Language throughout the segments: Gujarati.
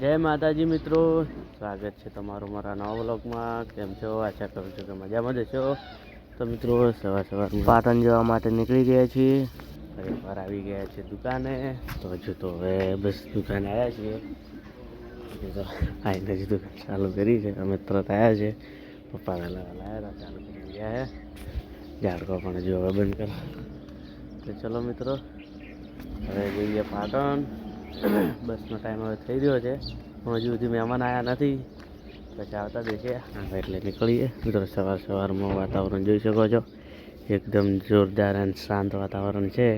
જય માતાજી મિત્રો, સ્વાગત છે તમારું મારા નવા વ્લોગમાં। કેમ છો? આશા કરું છું કે મજામાં જ છો। તો મિત્રો સવારમાં પાટણ જવા માટે નીકળી ગયા છીએ। એકવાર આવી ગયા છે દુકાને। તો હજુ તો હવે બસ દુકાને આવ્યા છીએ। તો આઈને જ દુકાન ચાલુ કરી છે। અમે તરત આવ્યા છે। પપ્પા વહેલા આવ્યા હતા, ચાલુ કરી ગયા છે। ઝાડકો પણ હજુ હવે બંધ કરો। તો ચલો મિત્રો હવે જઈએ પાટણ। બસનો ટાઈમ હવે થઈ રહ્યો છે, પણ હજુ સુધી મહેમાન આવ્યા નથી। પછી આવતા દેશે એટલે નીકળીએ મિત્રો। સવારમાં વાતાવરણ જોઈ શકો છો, એકદમ જોરદાર અને શાંત વાતાવરણ છે।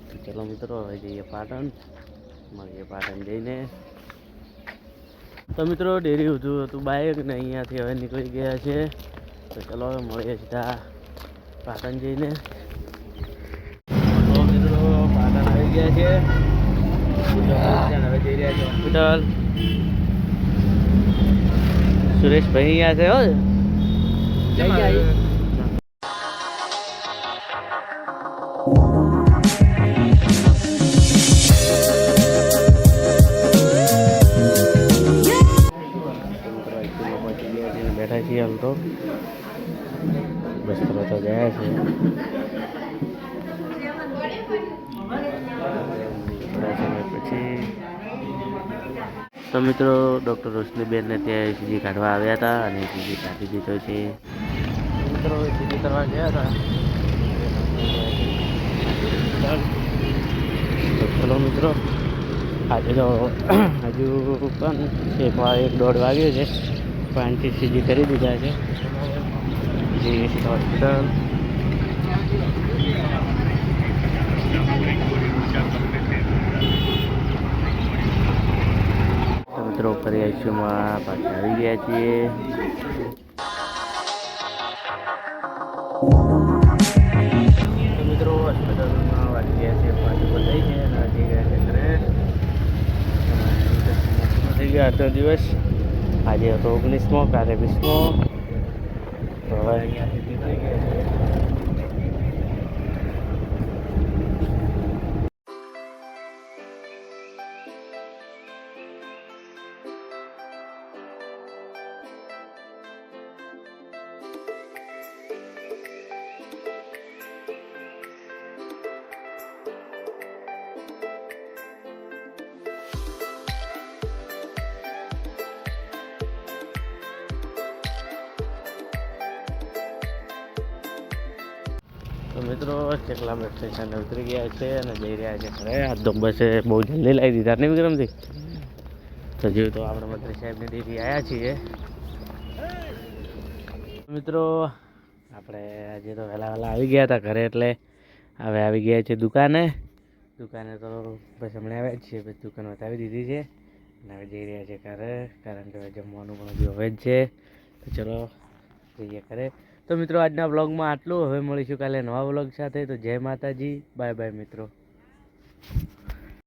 તો ચલો મિત્રો હવે જઈએ પાટણ, મળીએ પાટણ જઈને। તો મિત્રો ડેરી હતું બાઇક ને અહીંયાથી હવે નીકળી ગયા છે। તો ચલો હવે મળીએ સીધા પાટણ જઈને। તો મિત્રો પાટણ આવી ગયા છે, હવે જઈ રહ્યા છે હોસ્પિટલ। સુરેશભાઈ અહીંયા છે હો, જઈ જાય। બેઠા છીએ હાલ તો, બસ પર તો ગયા છે। પછી તો મિત્રો ડૉક્ટર રોશનીબેનને ત્યાં ECG કાઢવા આવ્યા હતા અને ECG કાઢી દીધો છે। મિત્રો ECG કરવા ગયા હતા। તો ચલો મિત્રો આજે તો હજુ પણ 1-1:30 વાગ્યો છે, પણ ECG કરી દીધા છે। જઈએ છીએ હોસ્પિટલ। મિત્રો ઉપર આઈસીયુમાં પાછા આવી ગયા છીએ। તો મિત્રો હોસ્પિટલમાં વાગી ગયા છે 5 થઈ છે અને હજી ગયા છે ઘરે। થઈ ગયા 8 દિવસ, આજે હતો 19મો, કાલે 20મો। તો હવે અહીંયાથી નીકળી ગયા છે। તો મિત્રો ચકલા બસ સ્ટેશને ઉતરી ગયા છે અને જઈ રહ્યા છે ઘરે। આ તો બસે બહુ જલ્દી લાવી દીધા નહીં વિક્રમથી? તો હજુ તો આપણે મંત્રી સાહેબની ડેરી આવ્યા છીએ। મિત્રો આપણે આજે તો વહેલા આવી ગયા હતા ઘરે, એટલે હવે આવી ગયા છે દુકાને। દુકાને તો બસ હમણાં આવ્યા જ છીએ, બસ દુકાન બતાવી દીધી છે અને હવે જઈ રહ્યા છે ઘરે, કારણ કે જમવાનું પણ હજુ હવે જ છે। તો ચલો જઈએ ઘરે। તો મિત્રો આજના વ્લોગમાં આટલું, હવે મળીશું કાલે નવા વ્લોગ સાથે। તો જય માતાજી, બાય બાય મિત્રો।